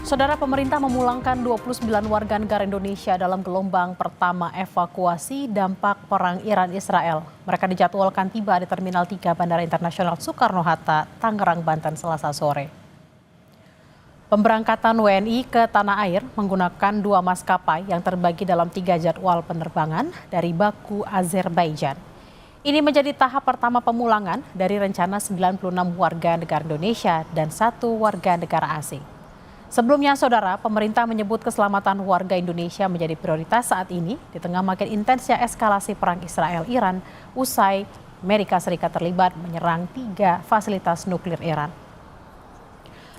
Saudara, pemerintah memulangkan 29 warga negara Indonesia dalam gelombang pertama evakuasi dampak perang Iran-Israel. Mereka dijadwalkan tiba di Terminal 3 Bandara Internasional Soekarno-Hatta, Tangerang, Banten, Selasa sore. Pemberangkatan WNI ke tanah air menggunakan 2 maskapai yang terbagi dalam 3 jadwal penerbangan dari Baku, Azerbaijan. Ini menjadi tahap pertama pemulangan dari rencana 96 warga negara Indonesia dan 1 warga negara asing. Sebelumnya, saudara, pemerintah menyebut keselamatan warga Indonesia menjadi prioritas saat ini di tengah makin intensnya eskalasi perang Israel-Iran usai Amerika Serikat terlibat menyerang 3 fasilitas nuklir Iran.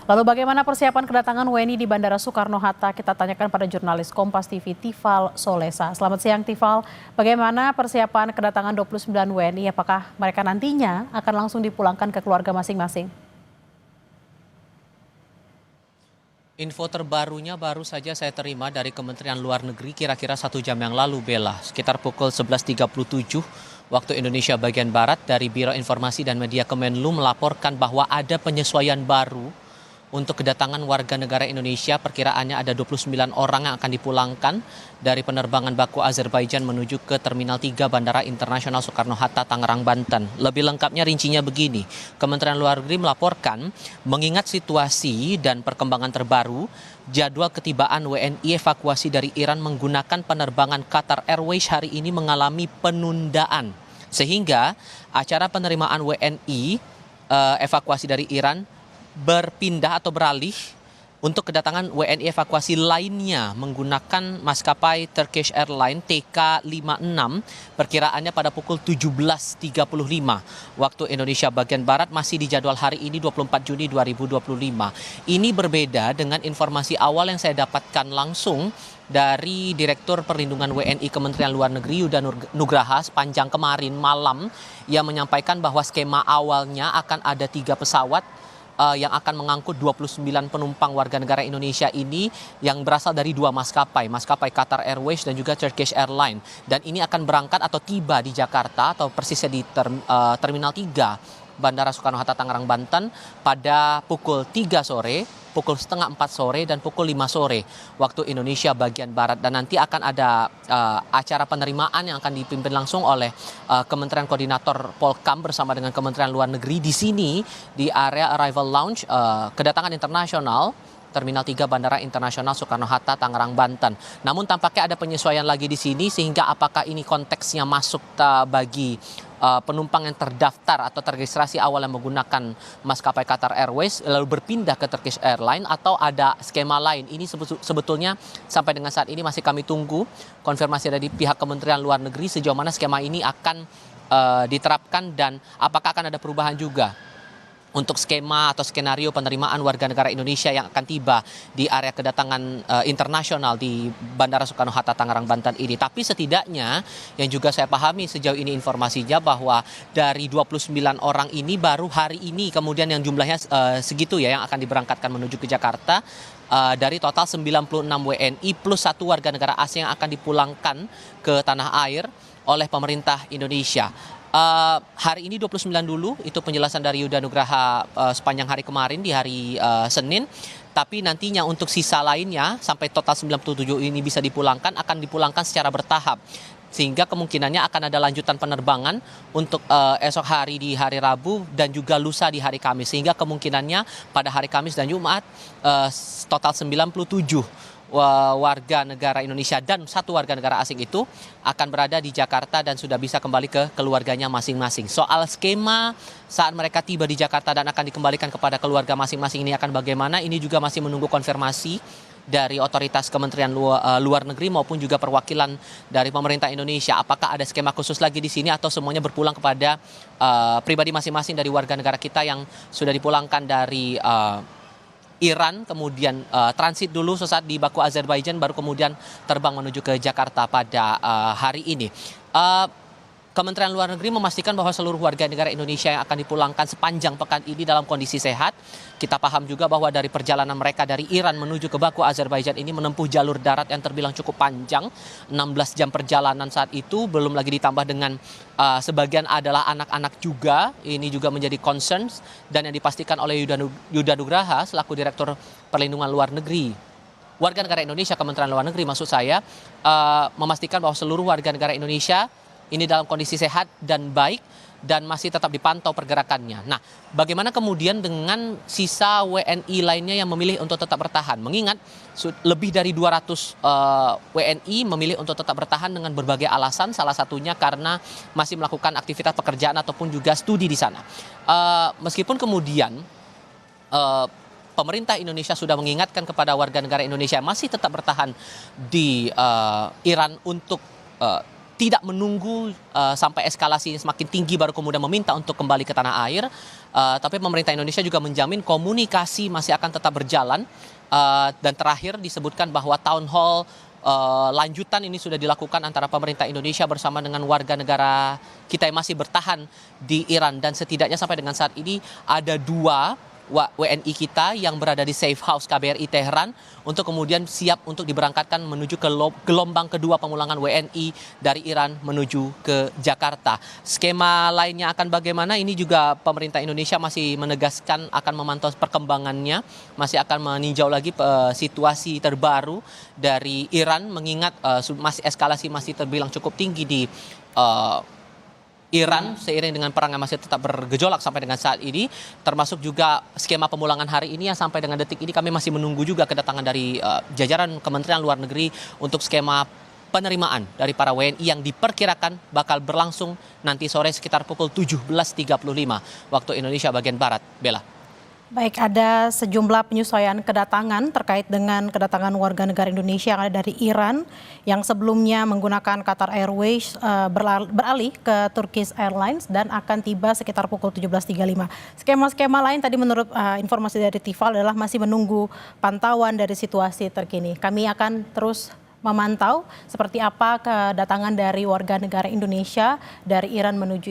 Lalu bagaimana persiapan kedatangan WNI di Bandara Soekarno-Hatta? Kita tanyakan pada jurnalis Kompas TV Tifal Solesa. Selamat siang Tifal, bagaimana persiapan kedatangan 29 WNI? Apakah mereka nantinya akan langsung dipulangkan ke keluarga masing-masing? Info terbarunya baru saja saya terima dari Kementerian Luar Negeri kira-kira 1 jam yang lalu, Bella. Sekitar pukul 11.37 waktu Indonesia bagian Barat, dari Biro Informasi dan Media Kemenlu melaporkan bahwa ada penyesuaian baru untuk kedatangan warga negara Indonesia. Perkiraannya ada 29 orang yang akan dipulangkan dari penerbangan Baku, Azerbaijan menuju ke Terminal 3 Bandara Internasional Soekarno-Hatta, Tangerang, Banten. Lebih lengkapnya rincinya begini, Kementerian Luar Negeri melaporkan mengingat situasi dan perkembangan terbaru, jadwal ketibaan WNI evakuasi dari Iran menggunakan penerbangan Qatar Airways hari ini mengalami penundaan. Sehingga acara penerimaan WNI evakuasi dari Iran berpindah atau beralih untuk kedatangan WNI evakuasi lainnya menggunakan maskapai Turkish Airlines TK56, perkiraannya pada pukul 17.35 waktu Indonesia bagian Barat, masih di jadwal hari ini 24 Juni 2025. Ini berbeda dengan informasi awal yang saya dapatkan langsung dari Direktur Perlindungan WNI Kementerian Luar Negeri Yuda Nugraha sepanjang kemarin malam, yang menyampaikan bahwa skema awalnya akan ada 3 pesawat yang akan mengangkut 29 penumpang warga negara Indonesia ini yang berasal dari 2 maskapai Qatar Airways dan juga Turkish Airlines. Dan ini akan berangkat atau tiba di Jakarta atau persisnya di Terminal 3 Bandara Soekarno-Hatta, Tangerang, Banten pada pukul 3 sore, pukul setengah 4 sore, dan pukul 5 sore waktu Indonesia bagian Barat. Dan nanti akan ada acara penerimaan yang akan dipimpin langsung oleh Kementerian Koordinator Polkam bersama dengan Kementerian Luar Negeri di sini di area Arrival Lounge kedatangan internasional Terminal 3 Bandara Internasional Soekarno-Hatta, Tangerang, Banten. Namun tampaknya ada penyesuaian lagi di sini, sehingga apakah ini konteksnya masuk bagi penumpang yang terdaftar atau terregistrasi awal yang menggunakan maskapai Qatar Airways lalu berpindah ke Turkish Airlines, atau ada skema lain. Ini sebetulnya sampai dengan saat ini masih kami tunggu konfirmasi dari pihak Kementerian Luar Negeri sejauh mana skema ini akan diterapkan dan apakah akan ada perubahan juga untuk skema atau skenario penerimaan warga negara Indonesia yang akan tiba di area kedatangan internasional di Bandara Soekarno-Hatta, Tangerang, Banten ini. Tapi setidaknya yang juga saya pahami sejauh ini informasinya bahwa dari 29 orang ini baru hari ini kemudian yang jumlahnya segitu ya yang akan diberangkatkan menuju ke Jakarta, dari total 96 WNI plus 1 warga negara asing yang akan dipulangkan ke tanah air oleh pemerintah Indonesia. Hari ini 29 dulu, itu penjelasan dari Yuda Nugraha sepanjang hari kemarin di hari Senin. Tapi nantinya untuk sisa lainnya sampai total 97 ini bisa dipulangkan, akan dipulangkan secara bertahap. Sehingga kemungkinannya akan ada lanjutan penerbangan untuk esok hari di hari Rabu dan juga lusa di hari Kamis. Sehingga kemungkinannya pada hari Kamis dan Jumat total 97 warga negara Indonesia dan 1 warga negara asing itu akan berada di Jakarta dan sudah bisa kembali ke keluarganya masing-masing. Soal skema saat mereka tiba di Jakarta dan akan dikembalikan kepada keluarga masing-masing ini akan bagaimana, ini juga masih menunggu konfirmasi dari otoritas Kementerian Luar Negeri maupun juga perwakilan dari pemerintah Indonesia. Apakah ada skema khusus lagi di sini atau semuanya berpulang kepada pribadi masing-masing dari warga negara kita yang sudah dipulangkan dari Iran, kemudian transit dulu sesaat di Baku, Azerbaijan, baru kemudian terbang menuju ke Jakarta pada hari ini. Kementerian Luar Negeri memastikan bahwa seluruh warga negara Indonesia yang akan dipulangkan sepanjang pekan ini dalam kondisi sehat. Kita paham juga bahwa dari perjalanan mereka dari Iran menuju ke Baku, Azerbaijan ini menempuh jalur darat yang terbilang cukup panjang, 16 jam perjalanan saat itu, belum lagi ditambah dengan sebagian adalah anak-anak juga. Ini juga menjadi concern dan yang dipastikan oleh Yuda Nugraha selaku Direktur Perlindungan Luar Negeri. Warga negara Indonesia, Kementerian Luar Negeri maksud saya, memastikan bahwa seluruh warga negara Indonesia ini dalam kondisi sehat dan baik dan masih tetap dipantau pergerakannya. Nah, bagaimana kemudian dengan sisa WNI lainnya yang memilih untuk tetap bertahan? Mengingat lebih dari 200 WNI memilih untuk tetap bertahan dengan berbagai alasan, salah satunya karena masih melakukan aktivitas pekerjaan ataupun juga studi di sana. Meskipun kemudian pemerintah Indonesia sudah mengingatkan kepada warga negara Indonesia yang masih tetap bertahan di Iran untuk tidak menunggu sampai eskalasi semakin tinggi baru kemudian meminta untuk kembali ke tanah air. Tapi pemerintah Indonesia juga menjamin komunikasi masih akan tetap berjalan. Dan terakhir disebutkan bahwa town hall lanjutan ini sudah dilakukan antara pemerintah Indonesia bersama dengan warga negara kita yang masih bertahan di Iran. Dan setidaknya sampai dengan saat ini ada 2 WNI kita yang berada di safe house KBRI Teheran untuk kemudian siap untuk diberangkatkan menuju ke gelombang kedua pemulangan WNI dari Iran menuju ke Jakarta. Skema lainnya akan bagaimana? Ini juga pemerintah Indonesia masih menegaskan akan memantau perkembangannya, masih akan meninjau lagi situasi terbaru dari Iran mengingat masih eskalasi masih terbilang cukup tinggi di Iran seiring dengan perang yang masih tetap bergejolak sampai dengan saat ini, termasuk juga skema pemulangan hari ini yang sampai dengan detik ini kami masih menunggu juga kedatangan dari jajaran Kementerian Luar Negeri untuk skema penerimaan dari para WNI yang diperkirakan bakal berlangsung nanti sore sekitar pukul 17.35 waktu Indonesia bagian Barat. Bella. Baik, ada sejumlah penyesuaian kedatangan terkait dengan kedatangan warga negara Indonesia yang ada dari Iran yang sebelumnya menggunakan Qatar Airways beralih ke Turkish Airlines dan akan tiba sekitar pukul 17.35. Skema-skema lain tadi menurut informasi dari Tifal adalah masih menunggu pantauan dari situasi terkini. Kami akan terus memantau seperti apa kedatangan dari warga negara Indonesia dari Iran menuju